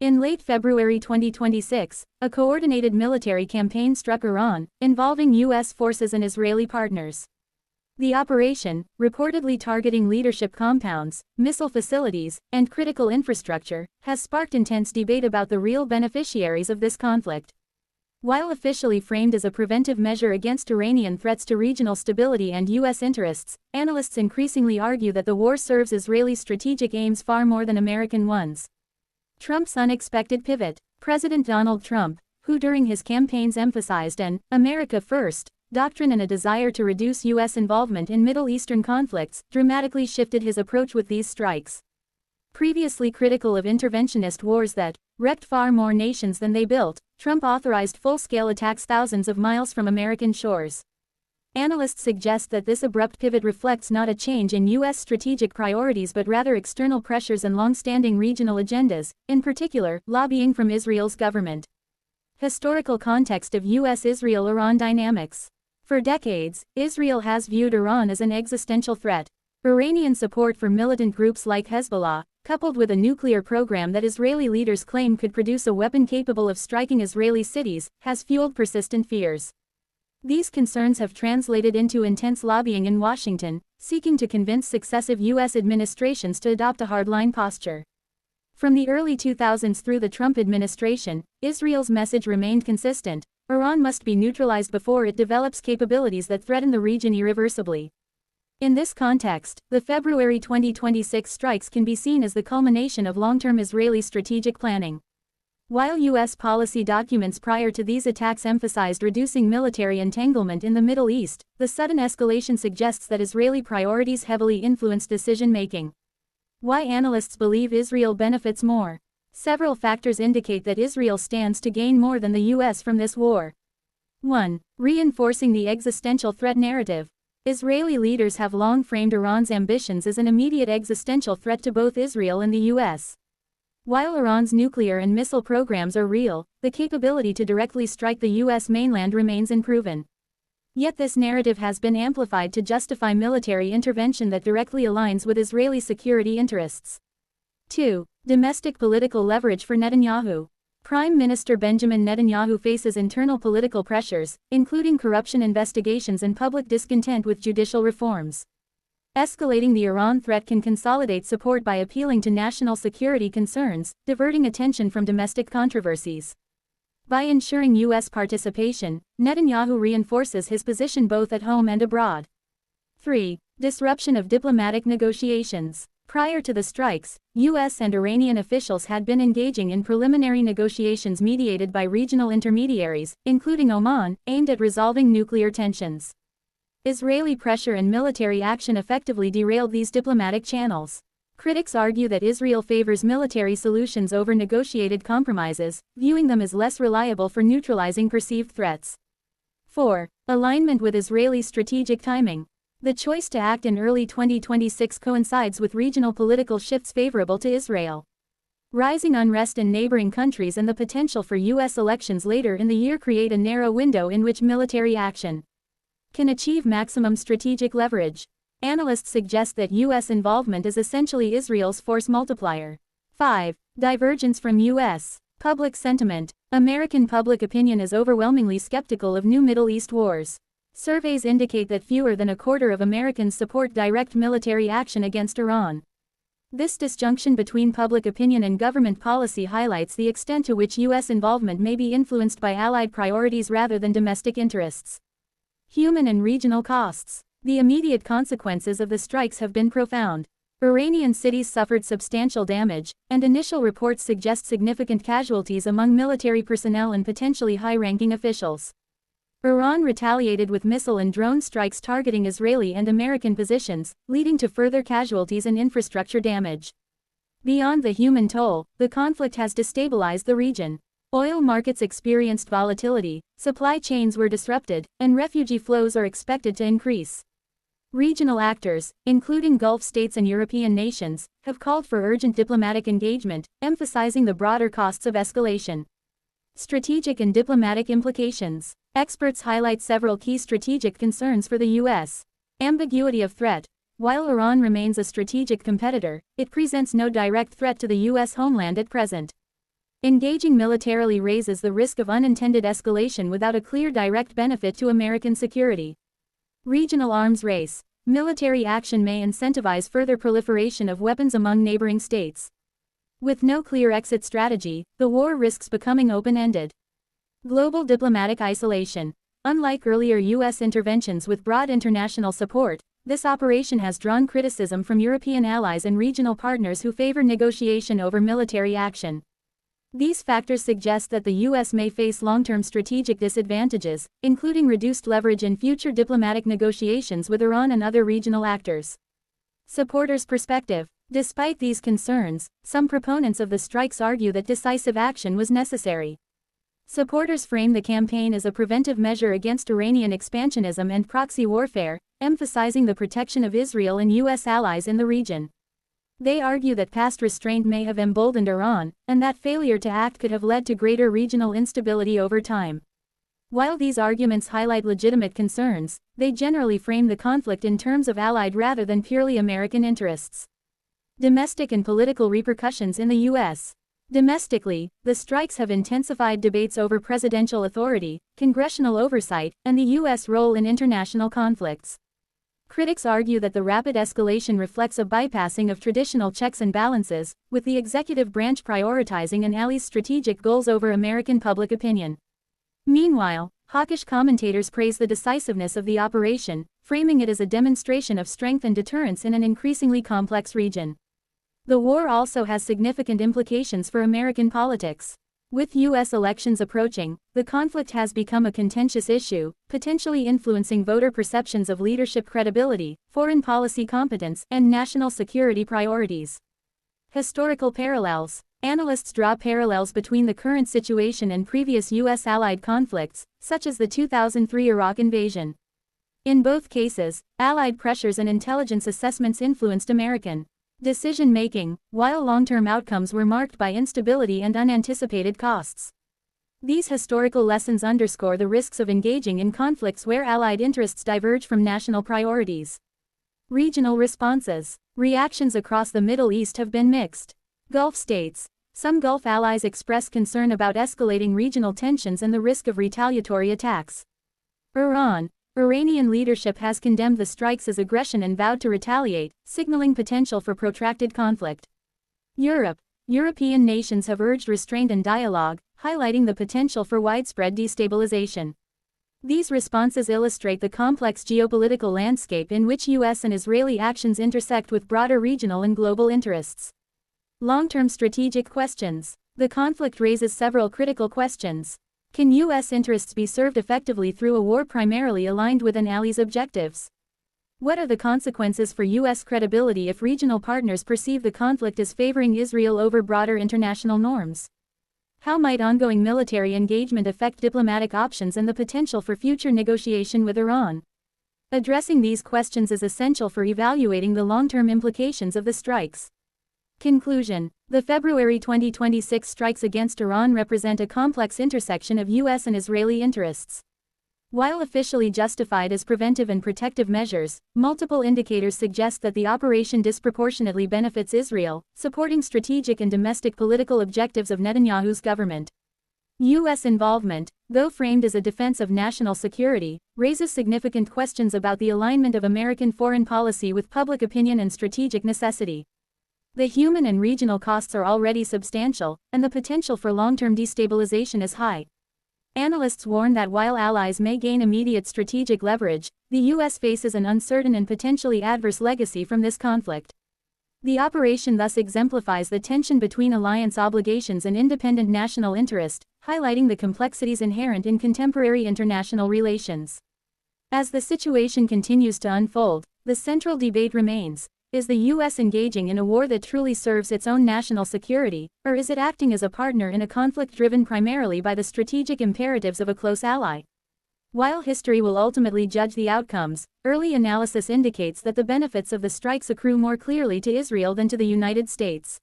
In late February 2026, a coordinated military campaign struck Iran, involving U.S. forces and Israeli partners. The operation, reportedly targeting leadership compounds, missile facilities, and critical infrastructure, has sparked intense debate about the real beneficiaries of this conflict. While officially framed as a preventive measure against Iranian threats to regional stability and U.S. interests, analysts increasingly argue that the war serves Israeli strategic aims far more than American ones. Trump's unexpected pivot. President Donald Trump, who during his campaigns emphasized an "America First" doctrine and a desire to reduce U.S. involvement in Middle Eastern conflicts, dramatically shifted his approach with these strikes. Previously critical of interventionist wars that wrecked far more nations than they built, Trump authorized full-scale attacks thousands of miles from American shores. Analysts suggest that this abrupt pivot reflects not a change in U.S. strategic priorities but rather external pressures and long-standing regional agendas, in particular, lobbying from Israel's government. Historical context of U.S.-Israel-Iran dynamics. For decades, Israel has viewed Iran as an existential threat. Iranian support for militant groups like Hezbollah, coupled with a nuclear program that Israeli leaders claim could produce a weapon capable of striking Israeli cities, has fueled persistent fears. These concerns have translated into intense lobbying in Washington, seeking to convince successive U.S. administrations to adopt a hardline posture. From the early 2000s through the Trump administration, Israel's message remained consistent: Iran must be neutralized before it develops capabilities that threaten the region irreversibly. In this context, the February 2026 strikes can be seen as the culmination of long-term Israeli strategic planning. While U.S. policy documents prior to these attacks emphasized reducing military entanglement in the Middle East, the sudden escalation suggests that Israeli priorities heavily influenced decision-making. Why analysts believe Israel benefits more? Several factors indicate that Israel stands to gain more than the U.S. from this war. 1. Reinforcing the existential threat narrative. Israeli leaders have long framed Iran's ambitions as an immediate existential threat to both Israel and the U.S. While Iran's nuclear and missile programs are real, the capability to directly strike the U.S. mainland remains unproven. Yet this narrative has been amplified to justify military intervention that directly aligns with Israeli security interests. 2. Domestic political leverage for Netanyahu. Prime Minister Benjamin Netanyahu faces internal political pressures, including corruption investigations and public discontent with judicial reforms. Escalating the Iran threat can consolidate support by appealing to national security concerns, diverting attention from domestic controversies. By ensuring U.S. participation, Netanyahu reinforces his position both at home and abroad. 3. Disruption of diplomatic negotiations. Prior to the strikes, U.S. and Iranian officials had been engaging in preliminary negotiations mediated by regional intermediaries, including Oman, aimed at resolving nuclear tensions. Israeli pressure and military action effectively derailed these diplomatic channels. Critics argue that Israel favors military solutions over negotiated compromises, viewing them as less reliable for neutralizing perceived threats. 4. Alignment with Israeli strategic timing. The choice to act in early 2026 coincides with regional political shifts favorable to Israel. Rising unrest in neighboring countries and the potential for U.S. elections later in the year create a narrow window in which military action can achieve maximum strategic leverage. Analysts suggest that U.S. involvement is essentially Israel's force multiplier. 5. Divergence from U.S. public sentiment. American public opinion is overwhelmingly skeptical of new Middle East wars. Surveys indicate that fewer than a quarter of Americans support direct military action against Iran. This disjunction between public opinion and government policy highlights the extent to which U.S. involvement may be influenced by allied priorities rather than domestic interests. Human and regional costs. The immediate consequences of the strikes have been profound. Iranian cities suffered substantial damage, and initial reports suggest significant casualties among military personnel and potentially high-ranking officials. Iran retaliated with missile and drone strikes targeting Israeli and American positions, leading to further casualties and infrastructure damage. Beyond the human toll, the conflict has destabilized the region. Oil markets experienced volatility, supply chains were disrupted, and refugee flows are expected to increase. Regional actors, including Gulf states and European nations, have called for urgent diplomatic engagement, emphasizing the broader costs of escalation. Strategic and diplomatic implications. Experts highlight several key strategic concerns for the U.S. Ambiguity of threat. While Iran remains a strategic competitor, it presents no direct threat to the U.S. homeland at present. Engaging militarily raises the risk of unintended escalation without a clear direct benefit to American security. Regional arms race. Military action may incentivize further proliferation of weapons among neighboring states. With no clear exit strategy, the war risks becoming open-ended. Global diplomatic isolation. Unlike earlier U.S. interventions with broad international support, this operation has drawn criticism from European allies and regional partners who favor negotiation over military action. These factors suggest that the U.S. may face long-term strategic disadvantages, including reduced leverage in future diplomatic negotiations with Iran and other regional actors. Supporters' perspective. Despite these concerns, some proponents of the strikes argue that decisive action was necessary. Supporters frame the campaign as a preventive measure against Iranian expansionism and proxy warfare, emphasizing the protection of Israel and U.S. allies in the region. They argue that past restraint may have emboldened Iran, and that failure to act could have led to greater regional instability over time. While these arguments highlight legitimate concerns, they generally frame the conflict in terms of allied rather than purely American interests. Domestic and political repercussions in the U.S. Domestically, the strikes have intensified debates over presidential authority, congressional oversight, and the U.S. role in international conflicts. Critics argue that the rapid escalation reflects a bypassing of traditional checks and balances, with the executive branch prioritizing an ally's strategic goals over American public opinion. Meanwhile, hawkish commentators praise the decisiveness of the operation, framing it as a demonstration of strength and deterrence in an increasingly complex region. The war also has significant implications for American politics. With U.S. elections approaching, the conflict has become a contentious issue, potentially influencing voter perceptions of leadership credibility, foreign policy competence, and national security priorities. Historical parallels. Analysts draw parallels between the current situation and previous U.S. allied conflicts, such as the 2003 Iraq invasion. In both cases, allied pressures and intelligence assessments influenced American decision-making, while long-term outcomes were marked by instability and unanticipated costs. These historical lessons underscore the risks of engaging in conflicts where allied interests diverge from national priorities. Regional responses. Reactions across the Middle East have been mixed. Gulf states. Some Gulf allies express concern about escalating regional tensions and the risk of retaliatory attacks. Iranian leadership has condemned the strikes as aggression and vowed to retaliate, signaling potential for protracted conflict. European nations have urged restraint and dialogue, highlighting the potential for widespread destabilization. These responses illustrate the complex geopolitical landscape in which U.S. and Israeli actions intersect with broader regional and global interests. Long-term strategic questions. The conflict raises several critical questions. Can U.S. interests be served effectively through a war primarily aligned with an ally's objectives? What are the consequences for U.S. credibility if regional partners perceive the conflict as favoring Israel over broader international norms? How might ongoing military engagement affect diplomatic options and the potential for future negotiation with Iran? Addressing these questions is essential for evaluating the long-term implications of the strikes. Conclusion. The February 2026 strikes against Iran represent a complex intersection of U.S. and Israeli interests. While officially justified as preventive and protective measures, multiple indicators suggest that the operation disproportionately benefits Israel, supporting strategic and domestic political objectives of Netanyahu's government. U.S. involvement, though framed as a defense of national security, raises significant questions about the alignment of American foreign policy with public opinion and strategic necessity. The human and regional costs are already substantial, and the potential for long-term destabilization is high. Analysts warn that while allies may gain immediate strategic leverage, the U.S. faces an uncertain and potentially adverse legacy from this conflict. The operation thus exemplifies the tension between alliance obligations and independent national interest, highlighting the complexities inherent in contemporary international relations. As the situation continues to unfold, the central debate remains: is the U.S. engaging in a war that truly serves its own national security, or is it acting as a partner in a conflict driven primarily by the strategic imperatives of a close ally? While history will ultimately judge the outcomes, early analysis indicates that the benefits of the strikes accrue more clearly to Israel than to the United States.